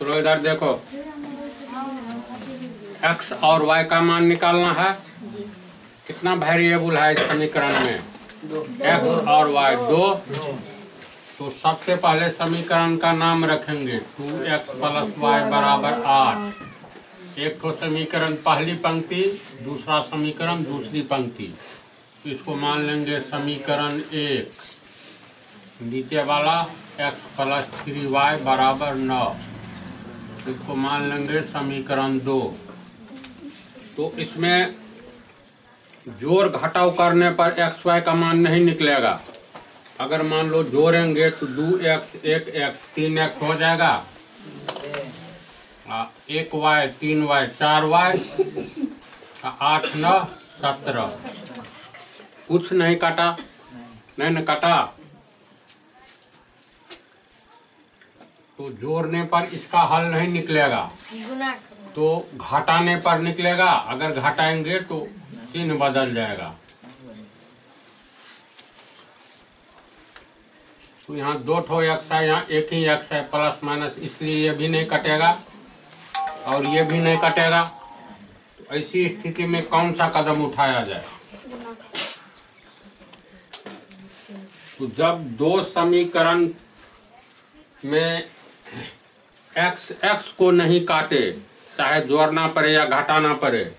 चलो इधर देखो, x और y का मान निकालना है। कितना वेरिएबल है इस समीकरण में? x और y दो। तो सबसे पहले समीकरण का नाम रखेंगे 2x + y = 8। एक तो समीकरण पहली पंक्ति, दूसरा समीकरण दूसरी पंक्ति। इसको मान लेंगे समीकरण 1। नीचे वाला x + 3y = 9। इसको मान लेंगे समीकरण 2। तो इसमें जोड़ घटाव करने पर x y का मान नहीं निकलेगा। अगर मान लो जोड़ेंगे तो 2x 1x 3x हो जाएगा, 1y 3y 4y 8 9 17। कुछ नहीं काटा, नहीं न काटा, तो जोड़ने पर इसका हल नहीं निकलेगा, तो घटाने पर निकलेगा। अगर घटाएंगे तो चिन्ह बदल जाएगा। तो यहाँ 2 ठो x है, यहाँ एक ही x है प्लस माइनस, इसलिए ये भी नहीं कटेगा और ये भी नहीं कटेगा। तो ऐसी स्थिति में कौन सा कदम उठाया जाए? तो जब दो समीकरण में x को नहीं काटे, चाहे जोड़ना पड़े या घटाना पड़े,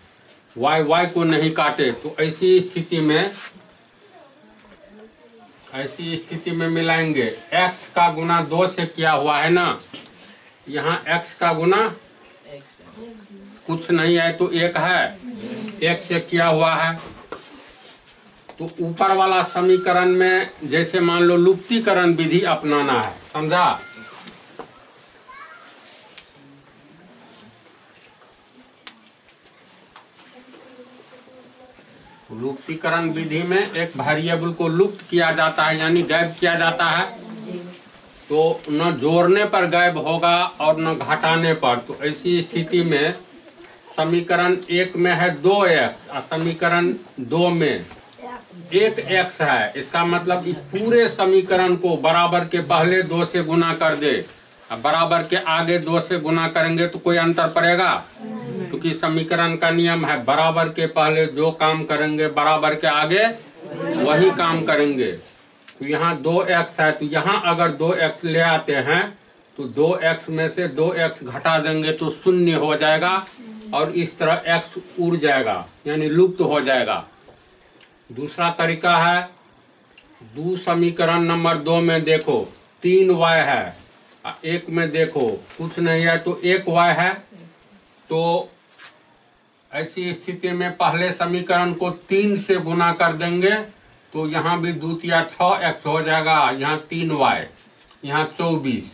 y को नहीं काटे, तो ऐसी स्थिति में मिलाएंगे। x का गुना 2 से किया हुआ है ना, यहाँ x का गुना कुछ नहीं है तो 1 है, 1 से किया हुआ है। तो ऊपर वाला समीकरण में जैसे मान लो लुप्तीकरण विधि अपनाना है, समझा? लुप्तीकरण विधि में एक वेरिएबल को लुप्त किया जाता है, यानी गायब किया जाता है। तो न जोड़ने पर गायब होगा और न घटाने पर। तो ऐसी स्थिति में समीकरण 1 में है 2x और समीकरण 2 में 1x है। इसका मतलब इस पूरे समीकरण को बराबर के पहले 2 से गुना कर दे, और बराबर के आगे 2 से गुना करेंगे तो कोई अंतर पड़ेगा? क्योंकि समीकरण का नियम है बराबर के पहले जो काम करेंगे बराबर के आगे वही काम करेंगे। तो यहाँ 2x है, तो यहाँ अगर 2x ले आते हैं तो 2x में से 2x घटा देंगे तो 0 हो जाएगा और इस तरह x उड़ जाएगा, यानी लुप्त हो जाएगा। दूसरा तरीका है, दो समीकरण नंबर 2 में देखो 3y है, 1 में देखो कुछ नहीं है तो 1y है। तो ऐसी स्थिति में पहले समीकरण को 3 से गुना कर देंगे तो यहाँ भी द्वितीय 6x हो जाएगा, यहाँ 3y, यहाँ 24।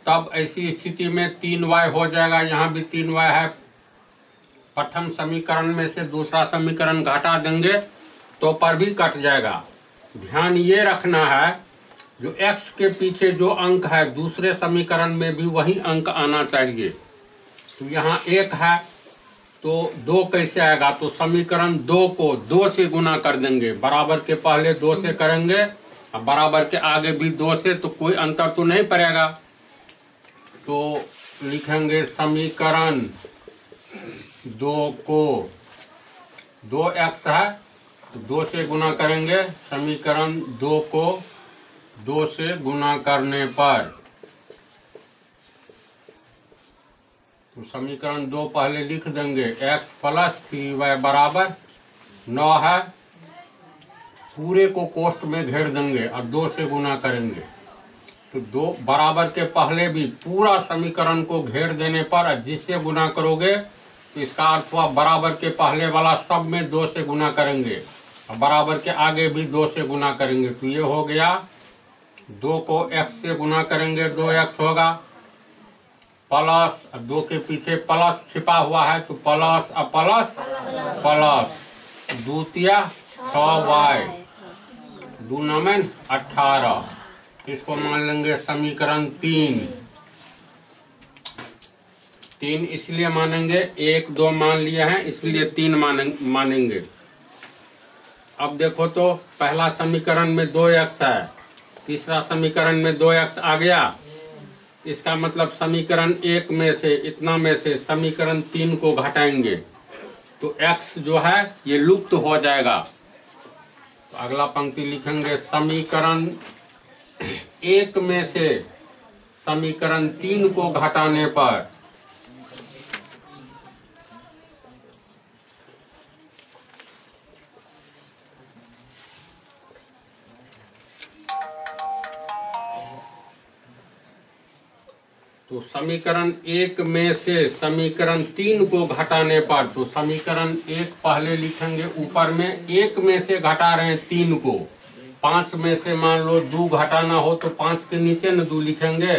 तब ऐसी स्थिति में 3y हो जाएगा, यहाँ भी 3y है। प्रथम समीकरण में से दूसरा समीकरण घटा देंगे तो पर भी कट जाएगा। ध्यान ये रखना है, जो x के पीछे जो अंक है दूसरे समीकरण में भी वही अंक आना चाहिए। तो यहाँ 1 है तो 2 कैसे आएगा? तो समीकरण 2 को 2 से गुना कर देंगे, बराबर के पहले 2 से करेंगे और बराबर के आगे भी 2 से, तो कोई अंतर तो नहीं पड़ेगा। तो लिखेंगे समीकरण 2 को 2x है तो 2 से गुना करेंगे, समीकरण 2 को 2 से गुना करने पर। तो समीकरण 2 पहले लिख देंगे, x + 3y = 9 है। पूरे को कोष्ठ में घेर देंगे और 2 से गुना करेंगे। तो 2 बराबर के पहले भी पूरा समीकरण को घेर देने पर जिससे गुना करोगे तो इसका अर्थ हुआ बराबर के पहले वाला सब में 2 से गुना करेंगे और बराबर के आगे भी 2 से गुना करेंगे। तो ये हो गया, 2 को x से गुना करेंगे 2x होगा, प्लस 2 के पीछे प्लस छिपा हुआ है तो प्लस और प्लस प्लस, द्वितीय 6y, 2 9 18। इसको मान लेंगे समीकरण 3 इसलिए मानेंगे, 1 2 मान लिए हैं इसलिए 3 मानेंगे। अब देखो तो पहला समीकरण में 2x है, तीसरा समीकरण में 2x आ गया इसका मतलब समीकरण 1 में से इतना में से समीकरण 3 को घटाएंगे तो x जो है ये लुप्त हो जाएगा। तो अगला पंक्ति लिखेंगे समीकरण 1 में से समीकरण 3 को घटाने पर तो समीकरण 1 में से समीकरण 3 को घटाने पर तो समीकरण 1 पहले लिखेंगे ऊपर में 1 में से घटा रहे हैं 3 को 5 में से मान लो 2 घटाना हो तो 5 के नीचे न 2 लिखेंगे।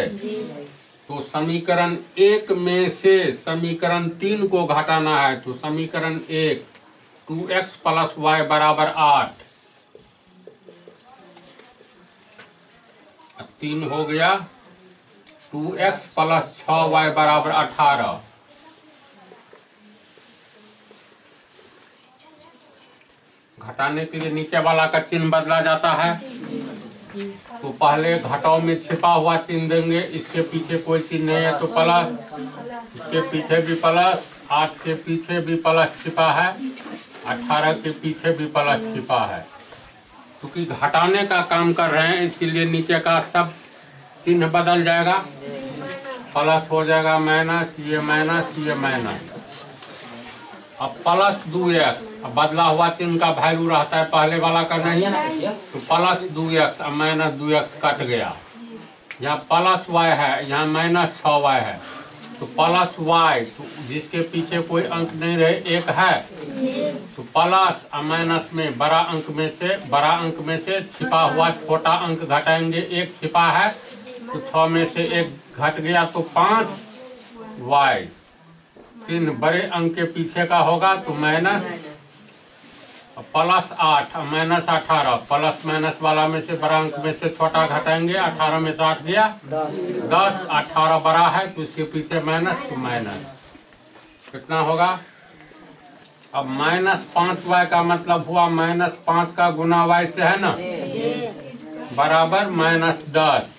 तो समीकरण 1 में से समीकरण 3 को घटाना है तो समीकरण 1 2x + y बराबर 8 3 हो गया 2x + 6y बराबर 18। घटाने के लिए नीचे वाला का चिन्ह बदला जाता है तो पहले घटाव में छिपा हुआ चिन्ह देंगे। इसके पीछे कोई चिन्ह नहीं है तो प्लस, इसके पीछे भी प्लस, 8 के पीछे भी प्लस छिपा है, 18 के पीछे भी प्लस छिपा है। क्योंकि घटाने का काम कर रहे हैं इसीलिए नीचे का सब चिन्ह बदल जाएगा, प्लस हो जाएगा माइनस, ये माइनस, ये माइनस। अब प्लस 2x, अब बदला हुआ चिन्ह का वैल्यू रहता है पहले वाला का नहीं है तो प्लस 2x, अब माइनस 2x कट गया। यहाँ प्लस y है, यहाँ माइनस 6y है तो प्लस y, तो जिसके पीछे कोई अंक नहीं रहे 1 है तो प्लस और माइनस में बड़ा अंक में से छिपा हुआ छोटा अंक घटाएंगे। 1 छिपा है तो 6 में से 1 घट गया तो 5y। चिन्ह बड़े अंक के पीछे का होगा तो minus plus 8 minus 18, plus minus वाला में से बड़ा अंक में से छोटा घटाएंगे। 18 में से 8 गया 10, 18 बड़ा है तो इसके पीछे माइनस तो माइनस कितना होगा। अब माइनस 5y का मतलब हुआ माइनस 5 का गुना y से है ना बराबर माइनस 10।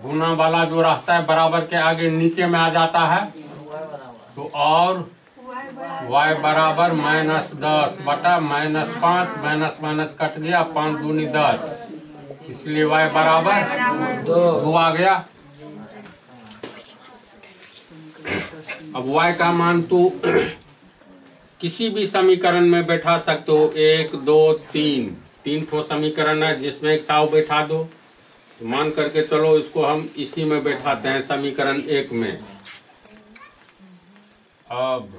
गुना वाला जो रहता है बराबर के आगे नीचे में आ जाता है तो और y बराबर माइनस 10 बटा माइनस 5, माइनस माइनस कट गया, 5 दूनी 10, इसलिए y बराबर 2 आ गया। अब y का मान तो किसी भी समीकरण में बैठा सकते हो, 1 2 3 ठो समीकरण है जिसमें एक ताव बैठा दो। मान करके चलो इसको हम इसी में बैठाते हैं समीकरण 1 में। अब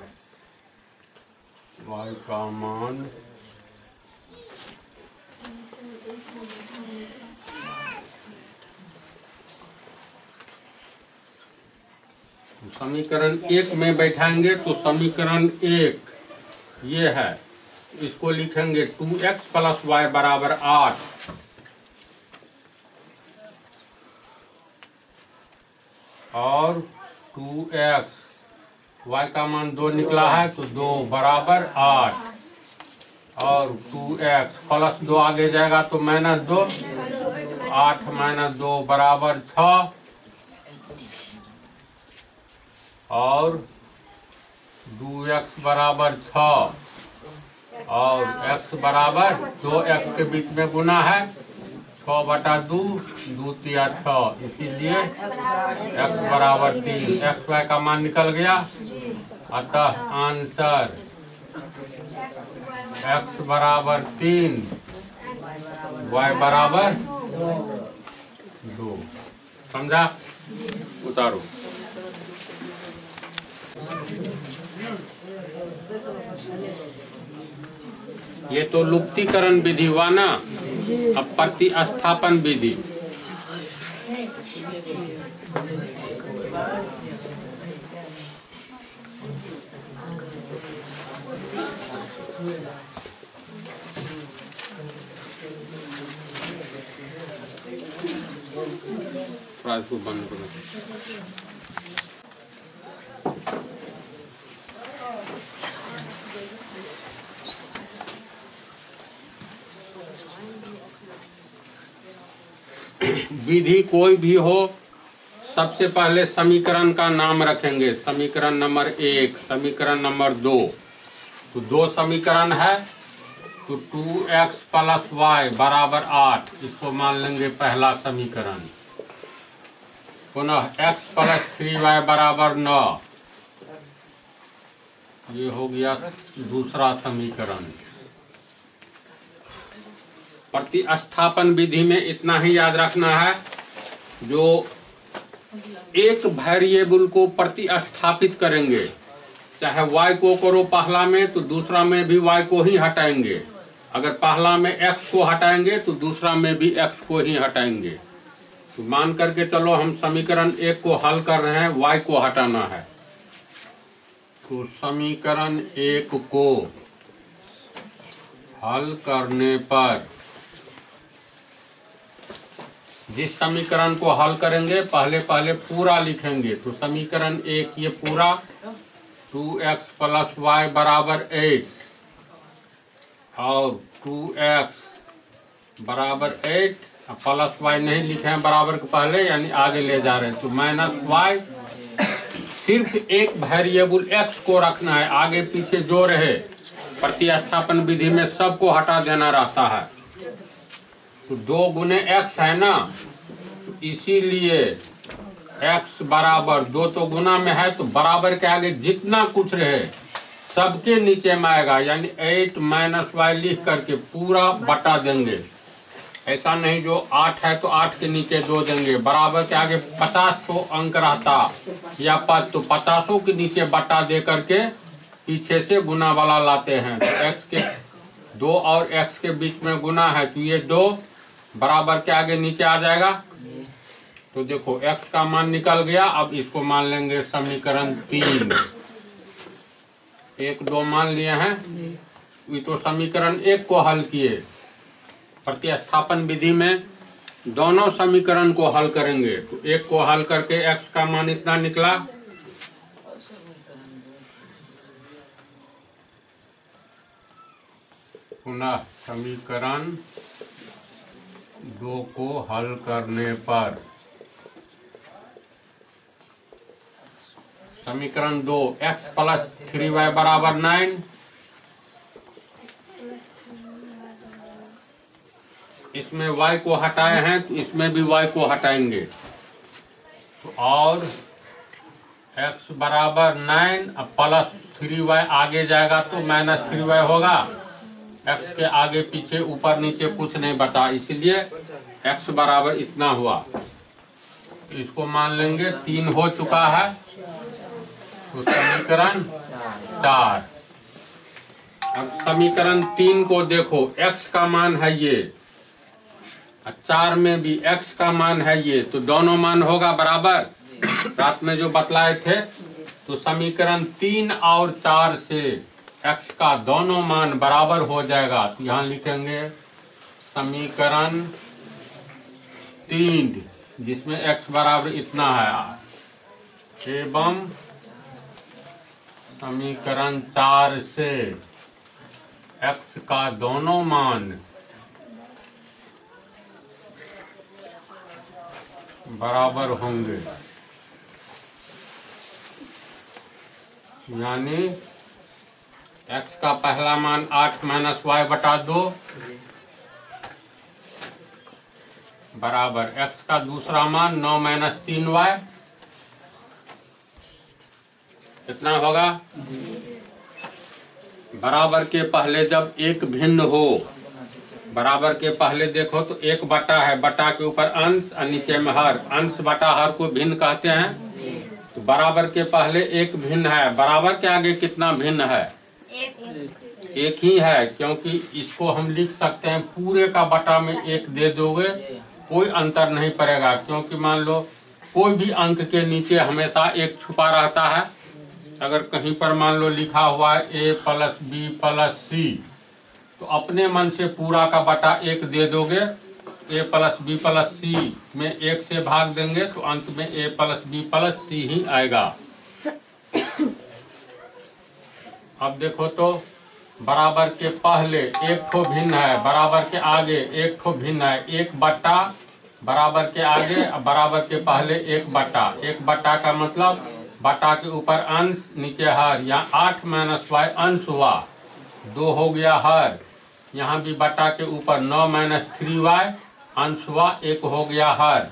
y का मान समीकरण 1 में बैठाएंगे तो समीकरण 1 ये है, इसको लिखेंगे 2x + y बराबर 8 और 2x, y का मान 2 निकला है तो 2 बराबर 8 और 2x प्लस 2 आगे जाएगा तो माइनस 2, 8 माइनस 2 बराबर 6 और 2x बराबर 6 और x बराबर 2x के बीच में गुना है 6 बटा 2, 2 तिया 6, इसीलिए x बराबर 3। x y का मान निकल गया, अतः आंसर x बराबर 3, y बराबर 2। समझा? उतारो। ये तो लुप्तीकरण विधि हुआ ना। अब प्रतिस्थापन विधि। इसको बंद करो। विधि कोई भी हो, सबसे पहले समीकरण का नाम रखेंगे। समीकरण नंबर 1, समीकरण नंबर 2। तो 2 समीकरण है, तो 2x प्लस वाई बराबर 8, इसको मान लेंगे पहला समीकरण। पुनः x प्लस 3y बराबर 9, ये हो गया दूसरा समीकरण। प्रतिस्थापन विधि में इतना ही याद रखना है, जो एक वेरिएबल को प्रतिस्थापित करेंगे, चाहे y को करो पहला में तो दूसरा में भी y को ही हटाएंगे। अगर पहला में x को हटाएंगे तो दूसरा में भी x को ही हटाएंगे। तो मान करके चलो हम समीकरण 1 को हल कर रहे हैं, y को हटाना है। तो समीकरण 1 को हल करने पर, जिस समीकरण को हल करेंगे पहले पूरा लिखेंगे। तो समीकरण 1 ये पूरा 2x प्लस वाई बराबर 8 और 2x बराबर 8 प्लस वाई नहीं लिखे हैं बराबर के पहले, यानी आगे ले जा रहे हैं। तो माइनस वाई, सिर्फ एक वेरिएबल x को रखना है, आगे पीछे जो रहे प्रतिस्थापन विधि में सबको हटा देना रहता है। तो 2 गुने x है ना, तो इसीलिए x बराबर 2 तो गुना में है, तो बराबर के आगे जितना कुछ रहे सबके नीचे में आएगा, यानी 8 माइनस वाई लिख करके पूरा बटा देंगे। ऐसा नहीं जो 8 है तो 8 के नीचे 2 देंगे। बराबर के आगे 50 को अंक रहता या पद, तो 50 के नीचे बटा दे करके पीछे से गुना वाला लाते हैं। तो x के 2 और x के बीच में गुना है, तो ये 2 बराबर के आगे नीचे आ जाएगा। तो देखो x का मान निकल गया। अब इसको मान लेंगे समीकरण 3। 1 2 मान लिए हैं, ये तो समीकरण 1 को हल किए। प्रतिस्थापन विधि में दोनों समीकरण को हल करेंगे। तो 1 को हल करके x का मान इतना निकला, पुनः समीकरण 2 को हल करने पर समीकरण 2 x प्लस 3y बराबर 9, इसमें y को हटाए हैं तो इसमें भी y को हटाएंगे। तो और x बराबर 9 अब प्लस 3y आगे जाएगा तो माइनस 3y होगा। x के आगे पीछे ऊपर नीचे कुछ नहीं बचा, इसलिए x बराबर इतना हुआ। इसको मान लेंगे 3 हो चुका है। तो समीकरण 4। अब समीकरण 3 को देखो, x का मान है ये, 4 में भी x का मान है ये, तो दोनों मान होगा बराबर। रात में जो बतलाए थे, तो समीकरण 3 और 4 से x का दोनों मान बराबर हो जाएगा। तो यहाँ लिखेंगे समीकरण 3 जिसमें x बराबर इतना है, एवं समीकरण 4 से x का दोनों मान बराबर होंगे, यानी x का पहला मान 8 माइनस वाई बटा 2 बराबर x का दूसरा मान 9 माइनस 3y, कितना होगा? बराबर के पहले जब एक भिन्न हो, बराबर के पहले देखो तो एक बटा है, बटा के ऊपर अंश और नीचे में हर, अंश बटा हर को भिन्न कहते हैं। तो बराबर के पहले एक भिन्न है, बराबर के आगे कितना भिन्न है? एक ही है, क्योंकि इसको हम लिख सकते हैं पूरे का बटा में 1 दे दोगे कोई अंतर नहीं पड़ेगा, क्योंकि मान लो कोई भी अंक के नीचे हमेशा 1 छुपा रहता है। अगर कहीं पर मान लो लिखा हुआ है a प्लस बी प्लस सी, तो अपने मन से पूरा का बटा 1 दे दोगे, a प्लस बी प्लस सी में 1 से भाग देंगे तो अंत में a प्लस बी प्लस सी ही आएगा। अब देखो तो बराबर के पहले एक ठो भिन्न है, बराबर के आगे एक ठो भिन्न है, 1 बटा बराबर के आगे बराबर के पहले एक बटा का मतलब बटा के ऊपर अंश नीचे हर। यहाँ 8 माइनस वाई अंश हुआ, 2 हो गया हर। यहाँ भी बटा के ऊपर 9 माइनस 3 वाई अंश हुआ, 1 हो गया हर।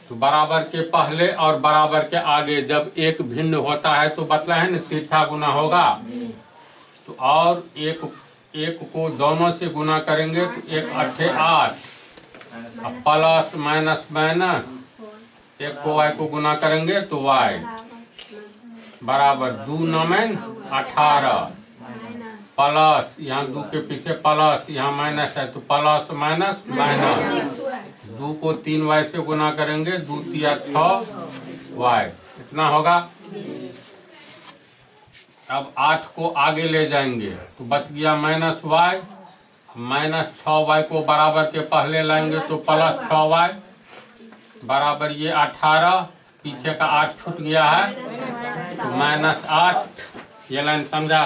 तो बराबर के पहले और बराबर के आगे जब एक भिन्न होता है तो बतला है न तिरछा गुना होगा। तो और एक को दोनों से गुना करेंगे तो 1 8 8, प्लस माइनस माइनस 1 को y को गुना करेंगे तो y बराबर 2 9 18, प्लस यहाँ 2 के पीछे प्लस, यहाँ माइनस है तो प्लस माइनस माइनस 2 को 3 y से गुना करेंगे 2 3 6 y, इतना होगा। अब 8 को आगे ले जाएंगे तो बच गया माइनस वाई, माइनस 6y को बराबर के पहले लाएंगे तो प्लस 6y बराबर ये 18, पीछे का 8 छूट गया है तो माइनस 8। ये लाइन समझा?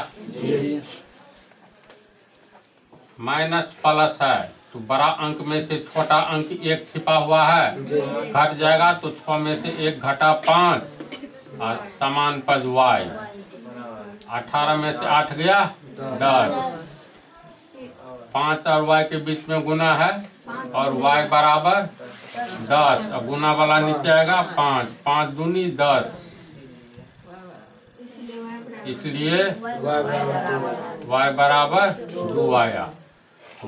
माइनस प्लस है तो बड़ा अंक में से छोटा अंक 1 छिपा हुआ है, घट जाएगा तो 6 में से 1 घटा 5 और समान पद y। 18 में से 8 गया 10, 5 और y के बीच में गुना है और y बराबर 10। अब गुना वाला नीचे आएगा 5, 5 दूनी 10, इसलिए y बराबर 2 आया।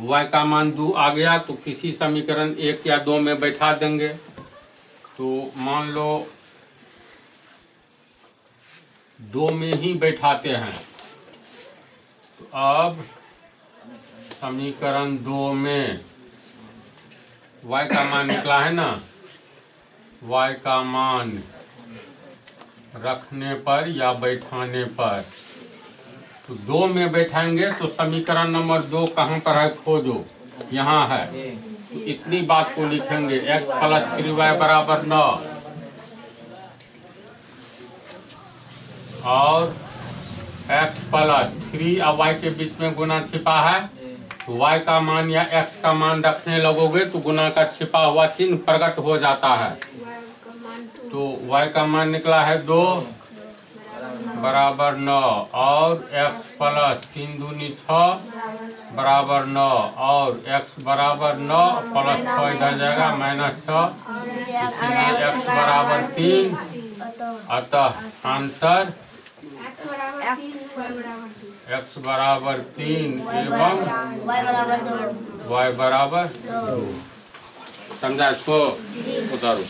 y का मान 2 आ गया तो किसी समीकरण 1 या 2 में बैठा देंगे। तो मान लो 2 में ही बैठाते हैं तो अब समीकरण 2 में y का मान निकला है ना, y का मान रखने पर या बैठाने पर तो 2 में बैठाएंगे तो समीकरण नंबर 2 कहाँ पर है खोजो, यहाँ है। तो इतनी बात को लिखेंगे x प्लस 3y बराबर 9 और x प्लस 3 और y के बीच में गुना छिपा है तो y का मान या x का मान रखने लगोगे तो गुना का छिपा हुआ चिन्ह प्रकट हो जाता है। तो y का मान निकला है 2 बराबर 9 और x प्लस 3 दूनी 6 बराबर 9 और x बराबर 9 प्लस 6 इधर जाएगा माइनस 6, इसलिए x बराबर 3। अतः आंसर x बराबर 3 एवं y बराबर 2। समझा? इसको उतारो।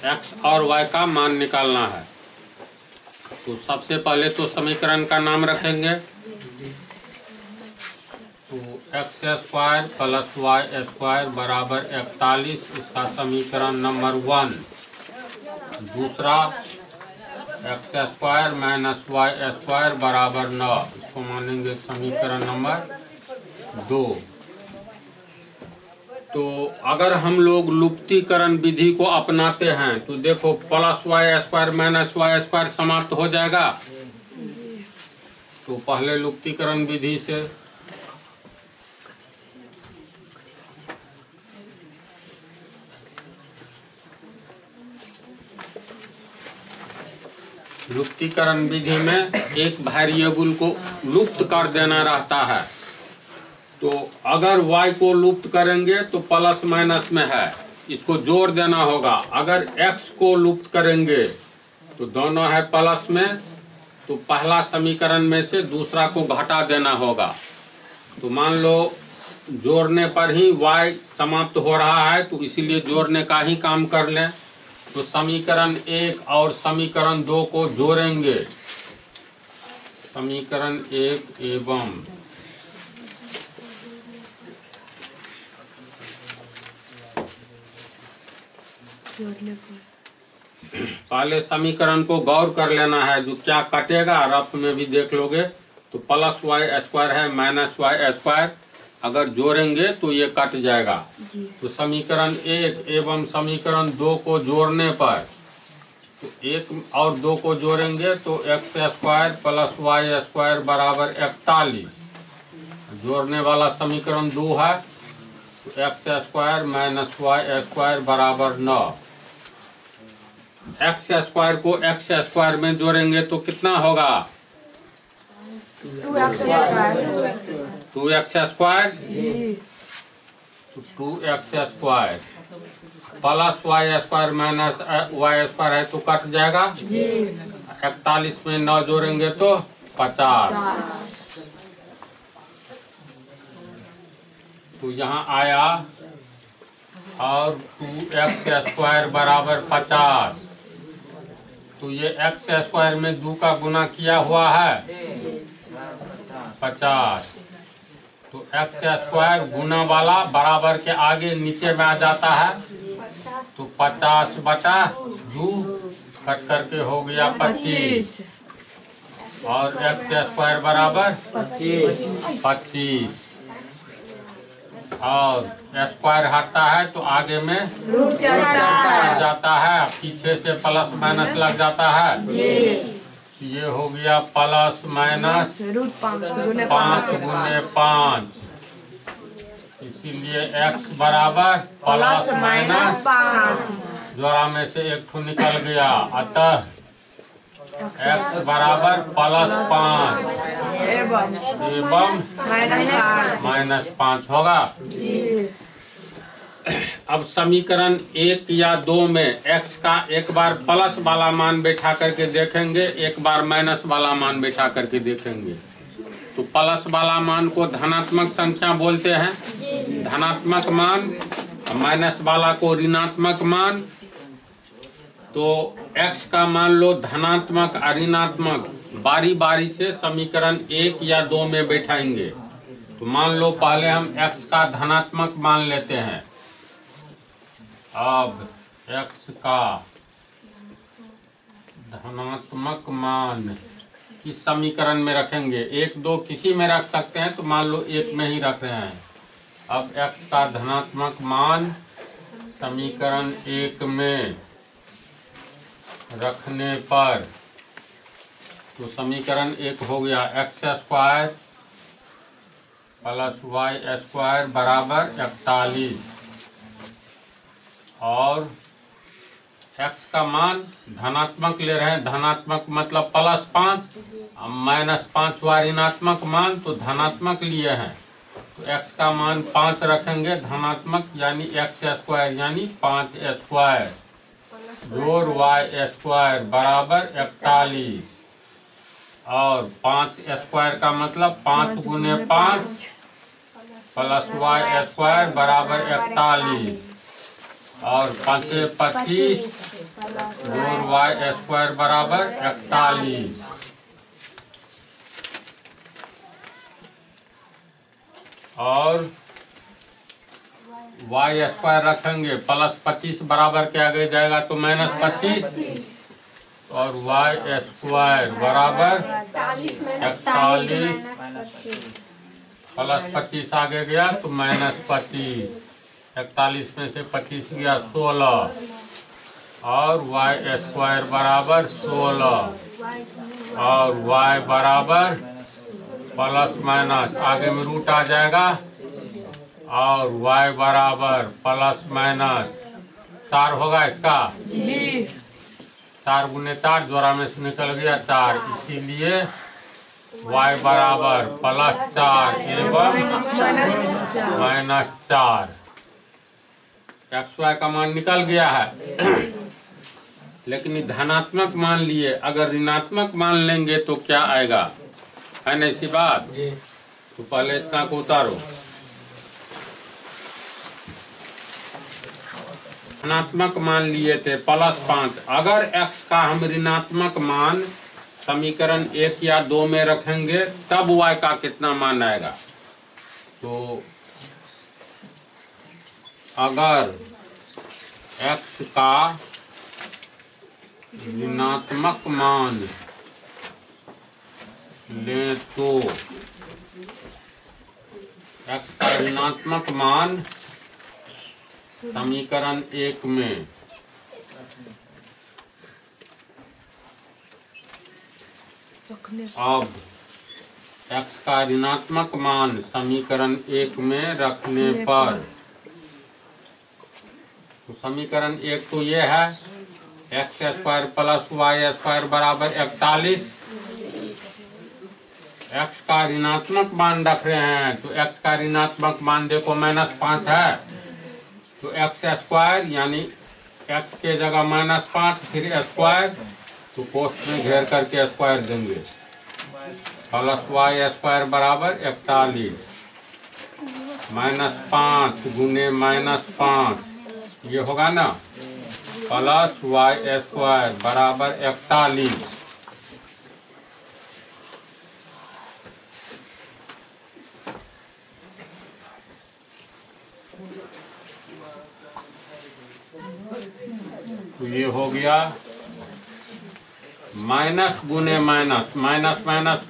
x और y का मान निकालना है तो सबसे पहले तो समीकरण का नाम रखेंगे। तो x square plus Y square बराबर 41, इसका समीकरण नंबर 1। दूसरा x square minus Y square बराबर 9, इसको मानेंगे समीकरण नंबर 2। तो अगर हम लोग लुप्तीकरण विधि को अपनाते हैं तो देखो plus Y square minus Y square समाप्त हो जाएगा। तो पहले लुप्तीकरण विधि से लुप्तीकरण विधि में एक वेरिएबल को लुप्त कर देना रहता है। तो अगर y को लुप्त करेंगे तो प्लस माइनस में है, इसको जोड़ देना होगा। अगर x को लुप्त करेंगे तो दोनों है प्लस में तो पहला समीकरण में से दूसरा को घटा देना होगा। तो मान लो जोड़ने पर ही y समाप्त हो रहा है, तो इसीलिए जोड़ने का ही काम कर लें। तो समीकरण 1 और समीकरण 2 को जोड़ेंगे। समीकरण 1 एवं पहले समीकरण को गौर कर लेना है, जो क्या कटेगा रफ में भी देख लोगे। तो प्लस वाई स्क्वायर है माइनस वाई स्क्वायर, अगर जोड़ेंगे तो ये कट जाएगा। तो समीकरण 1 एवं समीकरण 2 को जोड़ने पर, तो 1 और 2 को जोड़ेंगे तो X square plus Y square बराबर 41। जोड़ने वाला समीकरण 2 है, तो X square minus Y square बराबर 9। एक्स स्क्वायर को एक्स स्क्वायर में जोड़ेंगे तो कितना होगा? 2x square 2x square plus Y square minus Y square है तो कट जाएगा। 41 में 9 जोड़ेंगे तो 50। तो यहाँ आया और 2x स्क्वायर बराबर 50। तो ये एक्स स्क्वायर में 2 का गुना किया हुआ है 50। तो एक्स स्क्वायर गुना वाला बराबर के आगे नीचे में आ जाता है, तो 50 बटा 2 कट करके हो गया 25 और एक्स स्क्वायर बराबर 25 और स्क्वायर हटता है तो आगे में रूट जाता है, पीछे से प्लस माइनस लग जाता है। ये हो गया प्लस माइनस 5 गुने 5, इसीलिए x बराबर प्लस माइनस 5। जोड़ा में से एक ठो निकल गया, अतः x बराबर प्लस 5 एवं माइनस 5 होगा। अब समीकरण 1 या 2 में x का एक बार प्लस वाला मान बैठा करके देखेंगे, एक बार माइनस वाला मान बैठा करके देखेंगे। तो प्लस वाला मान को धनात्मक संख्या बोलते हैं, धनात्मक मान, माइनस वाला को ऋणात्मक मान। तो x का मान लो धनात्मक और ऋणात्मक बारी बारी से समीकरण 1 या 2 में बैठाएंगे। तो मान लो पहले हम x का धनात्मक मान लेते हैं। अब x का धनात्मक मान किस समीकरण में रखेंगे? 1, 2 किसी में रख सकते हैं, तो मान लो 1 में ही रख रहे हैं। अब x का धनात्मक मान समीकरण 1 में रखने पर तो समीकरण 1 हो गया X square plus Y square बराबर 41 और x का मान धनात्मक ले रहे हैं, धनात्मक मतलब प्लस 5, माइनस 5 हुआ ऋणात्मक मान, तो धनात्मक लिए हैं। तो x का मान 5 रखेंगे धनात्मक, यानी एक्स स्क्वायर यानी 5 स्क्वायर जोड़ वाई स्क्वायर बराबर 41 और 5 स्क्वायर का मतलब 5 गुने 5 प्लस वाई स्क्वायर बराबर 41 और 5 25 जोड़ वाई स्क्वायर बराबर 41 और वाई स्क्वायर रखेंगे प्लस 25 बराबर के आगे जाएगा तो माइनस 25 और वाई स्क्वायर बराबर 41 प्लस 25 आगे गया तो माइनस 25, 41 में से 25 गया 16 और वाई स्क्वायर बराबर 16 और वाई बराबर प्लस माइनस आगे में रूट आ जाएगा और y बराबर प्लस माइनस 4 होगा इसका। 4 गुने 4 जोड़ा में से निकल गया 4, इसीलिए y बराबर प्लस 4 एवं माइनस 4। XY का मान निकल गया है। लेकिन धनात्मक मान लिए, अगर ऋणात्मक मान लेंगे तो क्या आएगा, है ना इसी बात। तो पहले इतना को उतारो। धनात्मक मान लिए थे +5, अगर x का हम ऋणात्मक मान समीकरण 1 या 2 में रखेंगे तब y का कितना मान आएगा। तो अगर x का ऋणात्मक मान ले तो x का ऋणात्मक मान समीकरण 1 में अब x का ऋणात्मक मान समीकरण 1 में रखने पर, तो समीकरण 1 तो ये है x² + y² बराबर 41। x का ऋणात्मक मान रख रहे हैं तो x का ऋणात्मक मान देखो -5 है, तो x² यानी x के जगह -5 फिर स्क्वायर, तो पोस्ट में घेर करके स्क्वायर देंगे, +y² बराबर 41 -5 गुने -5 ये होगा ना, +y² बराबर 41। तो ये हो गया माइनस गुने माइनस, माइनस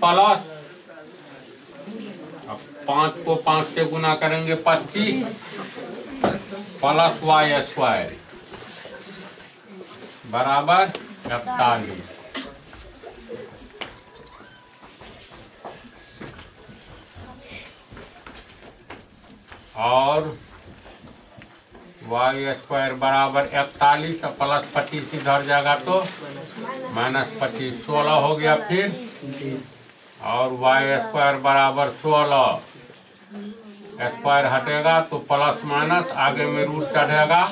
प्लस, अब 5 को 5 से गुना करेंगे 25 +y² बराबर 41। और y² बराबर 41 और +25 इधर जाएगा तो -25 16 हो गया फिर, और y² बराबर 16, स्क्वायर हटेगा तो प्लस माइनस आगे में रूट चढ़ेगा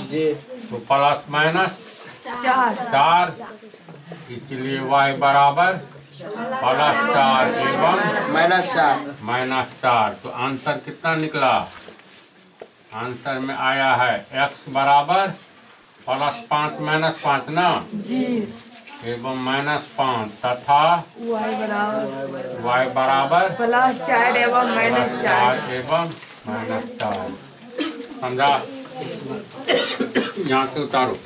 तो +-4, इसलिए y बराबर +4 एवं -4। तो आंसर कितना निकला, आंसर में आया है x बराबर +5 -5 ना एवं -5 तथा y बराबर +4 एवं -4। समझा, यहाँ से उतारो।